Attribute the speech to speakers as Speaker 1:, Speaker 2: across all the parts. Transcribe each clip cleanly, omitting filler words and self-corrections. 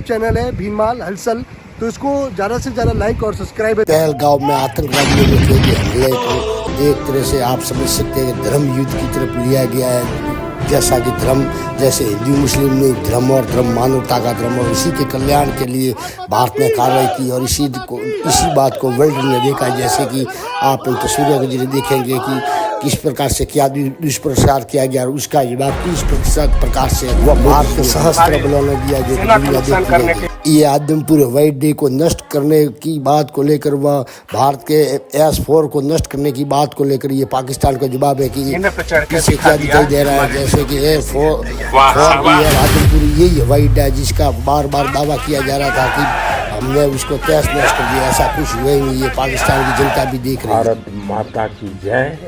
Speaker 1: Channel है भीनमाल हलचल, तो इसको ज़्यादा से ज़्यादा लाइक और सब्सक्राइब।
Speaker 2: पहलगांव में आतंकवादियों ने किए हमले को एक तरह से आप समझ सकते हैं कि धर्म युद्ध की तरफ लिया गया है। जैसा कि धर्म, जैसे हिंदू मुस्लिम ने धर्म और धर्म मानवता का धर्म, और इसी के कल्याण के लिए भारत ने कार्रवाई की। और इसी बात को वर्ल्ड ने देखा, जैसे कि आप इन तस्वीरों के जरिए देखेंगे कि किस प्रकार से क्या दुष्प्रचार किया गया और उसका जवाब किस प्रकार से वह भारत के सशस्त्र बलों ने दिया, जो दुनिया देखती है। ये आदमपुर हवाई अड्डे को नष्ट करने की बात को लेकर, वह भारत के S-4 को नष्ट करने की बात को लेकर ये पाकिस्तान का जवाब है कि इसे क्या दिखाई दे रहा है, जैसे कि आदमपुर यही हवाई अड्डा है जिसका बार बार दावा किया जा रहा था कि हमने उसको तहस नहस कर दिया। ऐसा कुछ हुआ ही नहीं, ये पाकिस्तान की जनता भी देख रही है।
Speaker 3: भारत माता की जय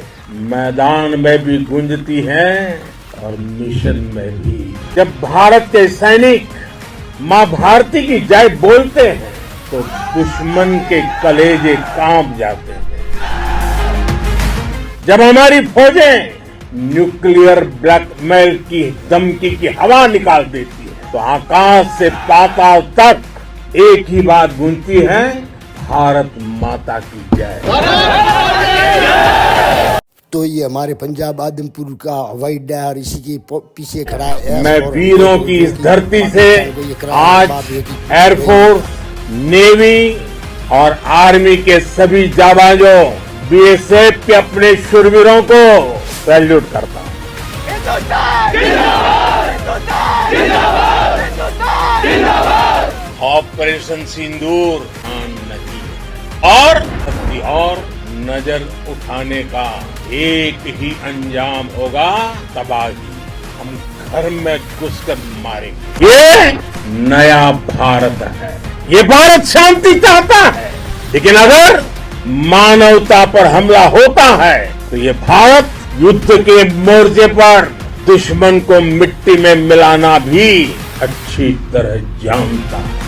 Speaker 3: मैदान में भी गूंजती है और मिशन में भी। जब भारत के सैनिक माँ भारती की जय बोलते हैं तो दुश्मन के कलेजे कांप जाते हैं। जब हमारी फौजें न्यूक्लियर ब्लैकमेल की धमकी की हवा निकाल देती है तो आकाश से पाताल तक एक ही बात गूंजती है, भारत माता की जय।
Speaker 2: तो ये हमारे पंजाब आदमपुर का हवाई अड्डा और इसी के पीछे खड़ा है।
Speaker 3: मैं वीरों की इस धरती से आज एयरफोर्स, नेवी और आर्मी के सभी जाबाजों, BSF के अपने शूरवीरों को सैल्यूट करता हूँ। ऑपरेशन सिंदूर नहीं और नजर उठाने का एक ही अंजाम होगा, तबाही। हम घर में घुसकर मारेंगे। ये नया भारत है, ये भारत शांति चाहता है, लेकिन अगर मानवता पर हमला होता है तो ये भारत युद्ध के मोर्चे पर दुश्मन को मिट्टी में मिलाना भी अच्छी तरह जानता है।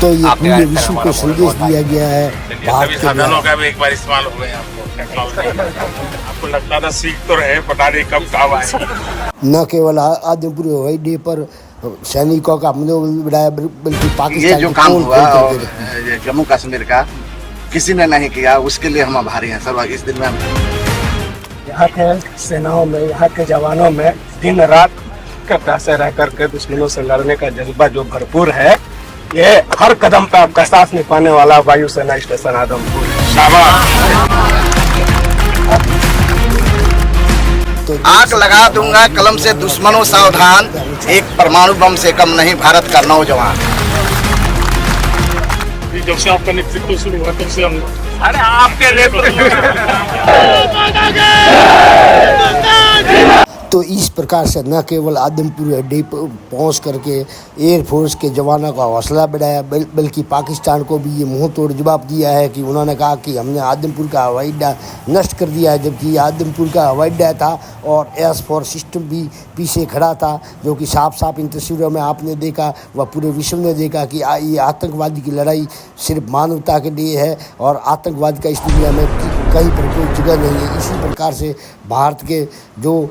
Speaker 2: तो ये पूरे विश्व को संदेश दिया गया है।
Speaker 4: सभी साधनों का भी एक बार इस्तेमाल हो गया आपको लगता था सीख तो रहे, पता नहीं कब काम आएगी।
Speaker 2: न केवल आदमपुर हवाई अड्डे पर सैनिकों का मनोबल बढ़ाया, बल्कि पाकिस्तान
Speaker 5: ये जो काम हुआ और जम्मू कश्मीर का किसी ने नहीं किया, उसके लिए हम आभारी हैं सर। इस दिन में
Speaker 6: यहाँ के सेनाओं में, यहाँ के जवानों में दिन रात कब्जा से रह करके दुश्मनों से लड़ने का जज्बा जो भरपूर है, ये हर कदम पे आपका साथ निभाने वाला वायुसेना स्टेशन आदमपुर।
Speaker 5: तो आग लगा दूंगा कलम से दुश्मनों सावधान, एक परमाणु बम से कम नहीं भारत का नौजवान।
Speaker 4: जब से आपका नेतृत्व शुरू हुआ तब से हम अरे आपके
Speaker 2: तो इस प्रकार से न केवल आदमपुर अड्डे पर पहुँच करके एयरफोर्स के जवानों का हौसला बढ़ाया, बल्कि पाकिस्तान को भी ये मुंह तोड़ जवाब दिया है कि उन्होंने कहा कि हमने आदमपुर का हवाई अड्डा नष्ट कर दिया है, जबकि आदमपुर का हवाई अड्डा था और S-4 सिस्टम भी पीछे खड़ा था, जो कि साफ साफ इन तस्वीरों में आपने देखा, वह पूरे विश्व ने देखा कि ये आतंकवादी की लड़ाई सिर्फ मानवता के लिए है और आतंकवाद का इस दुनिया में कहीं पर कोई जगह नहीं है। इसी प्रकार से भारत के जो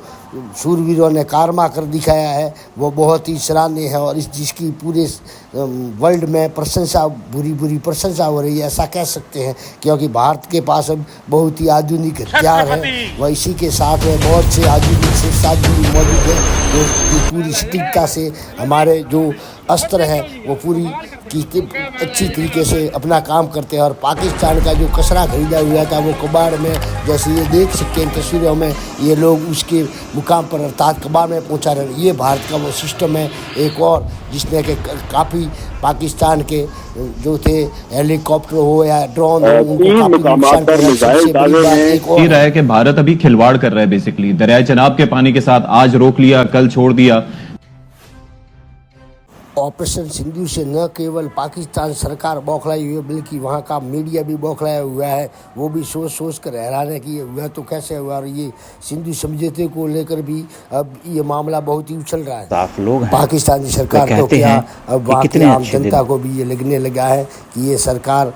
Speaker 2: शूरवीरों ने कारनामा कर दिखाया है वो बहुत ही सराहनीय है, और जिसकी पूरे वर्ल्ड में प्रशंसा, बुरी प्रशंसा हो रही है, ऐसा कह सकते हैं, क्योंकि भारत के पास अब बहुत ही आधुनिक हथियार है। वह इसी के साथ में बहुत से आधुनिक शस्त्र भी मौजूद है, जो पूरी सटीकता से हमारे जो अस्त्र है वो पूरी अच्छी तरीके से अपना काम करते हैं। और पाकिस्तान का जो कचरा खरीदा हुआ था वो कबाड़ में, जैसे ये देख सकते हैं तस्वीरों में, ये लोग उसके मुकाम पर अर्थात कबाड़ में पहुंचा रहे हैं। ये भारत का वो सिस्टम है एक और, जिसने कि काफ़ी पाकिस्तान के जो थे हेलीकॉप्टर हो या ड्रोन हो, उनको काफ़ी नुकसान किया। सबसे बड़ी बात एक और
Speaker 7: है कि भारत अभी खिलवाड़ कर रहा है बेसिकली, दरियाए चनाब के पानी के साथ आज रोक लिया, कल छोड़ दिया।
Speaker 2: ऑपरेशन सिंदूर से न केवल पाकिस्तान सरकार बौखलाई हुई है, बल्कि वहाँ का मीडिया भी बौखलाया हुआ है। वो भी सोच कर हैरान है कि वह तो कैसे हुआ। और ये सिंधु समझौते को लेकर भी अब ये मामला बहुत ही उछल रहा है।
Speaker 8: लोग
Speaker 2: पाकिस्तानी सरकार तो क्या, अब वहाँ की आम जनता को भी ये लगने लगा है कि ये सरकार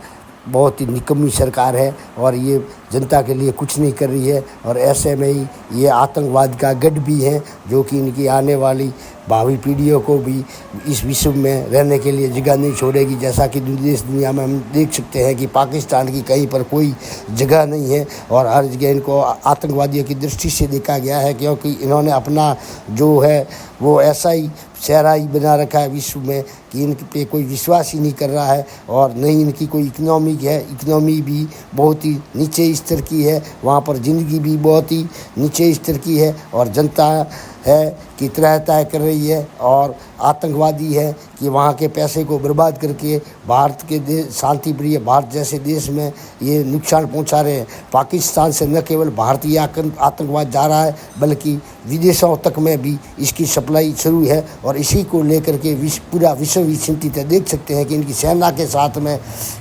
Speaker 2: बहुत ही निकम्मी सरकार है और ये जनता के लिए कुछ नहीं कर रही है। और ऐसे में ही ये आतंकवाद का गढ़ भी है, जो कि इनकी आने वाली भावी पीढ़ियों को भी इस विश्व में रहने के लिए जगह नहीं छोड़ेगी। जैसा कि देश दुनिया में हम देख सकते हैं कि पाकिस्तान की कहीं पर कोई जगह नहीं है और हर जगह इनको आतंकवादियों की दृष्टि से देखा गया है, क्योंकि इन्होंने अपना जो है वो ऐसा ही चेहरा ही बना रखा है विश्व में कि इन पे कोई विश्वास ही नहीं कर रहा है। और नहीं इनकी कोई इकनॉमी है, इकनॉमी भी बहुत ही नीचे स्तर की है, वहाँ पर ज़िंदगी भी बहुत ही नीचे स्तर की है और जनता है कि त्रहता कर रही है और आतंकवादी है कि वहाँ के पैसे को बर्बाद करके भारत के देश, शांति प्रिय भारत जैसे देश में ये नुकसान पहुँचा रहे हैं। पाकिस्तान से न केवल भारतीय आतंकवाद जा रहा है बल्कि विदेशों तक में भी इसकी सप्लाई शुरू है और इसी को लेकर के पूरा विश्व भी चिंतित है। देख सकते हैं कि इनकी सेना के साथ में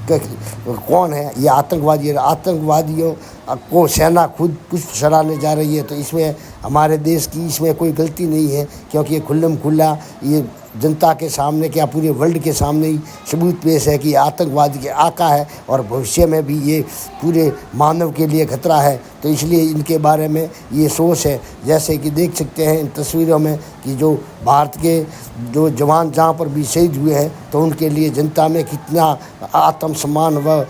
Speaker 2: कौन है, ये आतंकवादी। आतंकवादियों को सेना खुद कुछ सराहने जा रही है, तो इसमें हमारे देश की इसमें कोई गलती नहीं है, क्योंकि ये खुल्लम खुल्ला ये जनता के सामने क्या पूरे वर्ल्ड के सामने ही सबूत पेश है कि आतंकवाद के आका है और भविष्य में भी ये पूरे मानव के लिए खतरा है। तो इसलिए इनके बारे में ये सोच है। जैसे कि देख सकते हैं इन तस्वीरों में कि जो भारत के जो जवान जहाँ पर भी शहीद हुए हैं तो उनके लिए जनता में कितना आत्मसम्मान व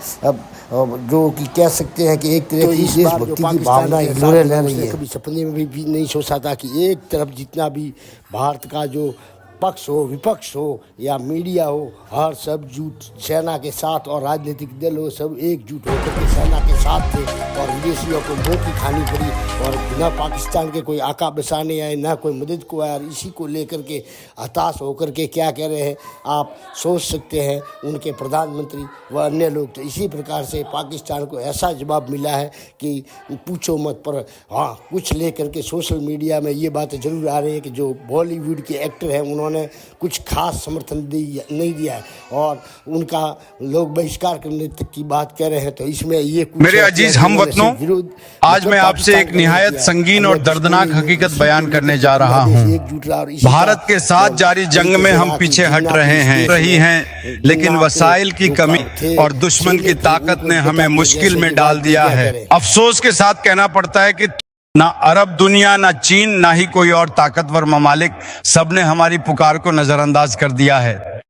Speaker 2: जो कि कह सकते हैं कि एक तरह की देशभक्ति की भावना इग्नोर ले रही है। कभी सपने में भी नहीं सोचा था कि एक तरफ जितना भी भारत का जो पक्ष हो, विपक्ष हो या मीडिया हो, हर सब जुट सेना के साथ और राजनीतिक दल हो, सब एकजुट होकर के सेना के साथ थे और विदेशियों को धोखी खानी पड़ी और न पाकिस्तान के कोई आका बसाने आए, न कोई मदद को आया। इसी को लेकर के हताश होकर के क्या कह रहे हैं आप सोच सकते हैं उनके प्रधानमंत्री व अन्य लोग। तो इसी प्रकार से पाकिस्तान को ऐसा जवाब मिला है कि पूछो मत। पर हाँ, कुछ लेकर के सोशल मीडिया में ये बातें जरूर आ रही है कि जो बॉलीवुड के एक्टर हैं उन्होंने कुछ खास समर्थन नहीं दिया है और उनका लोग बहिष्कार करने तक की बात कह रहे हैं। तो इसमें ये
Speaker 8: मेरे अजीज हमवतनों, आज मैं आपसे एक निहायत संगीन और दर्दनाक हकीकत बयान करने जा रहा हूं। भारत के साथ जारी जंग में हम पीछे हट रहे हैं, लेकिन वसाइल की कमी और दुश्मन की ताकत ने हमें मुश्किल में डाल दिया है। अफसोस के साथ कहना पड़ता है कि ना अरब दुनिया, ना चीन, ना ही कोई और ताकतवर ममालिक, सबने हमारी पुकार को नजरअंदाज कर दिया है।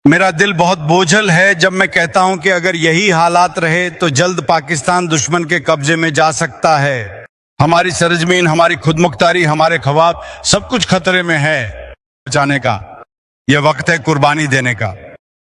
Speaker 8: मेरा दिल बहुत बोझल है जब मैं कहता हूं कि अगर यही हालात रहे तो जल्द पाकिस्तान दुश्मन के कब्जे में जा सकता है। हमारी सरजमीन, हमारी खुदमुख्तारी, हमारे ख्वाब, सब कुछ खतरे में है। बचाने का यह वक्त है कुर्बानी देने का।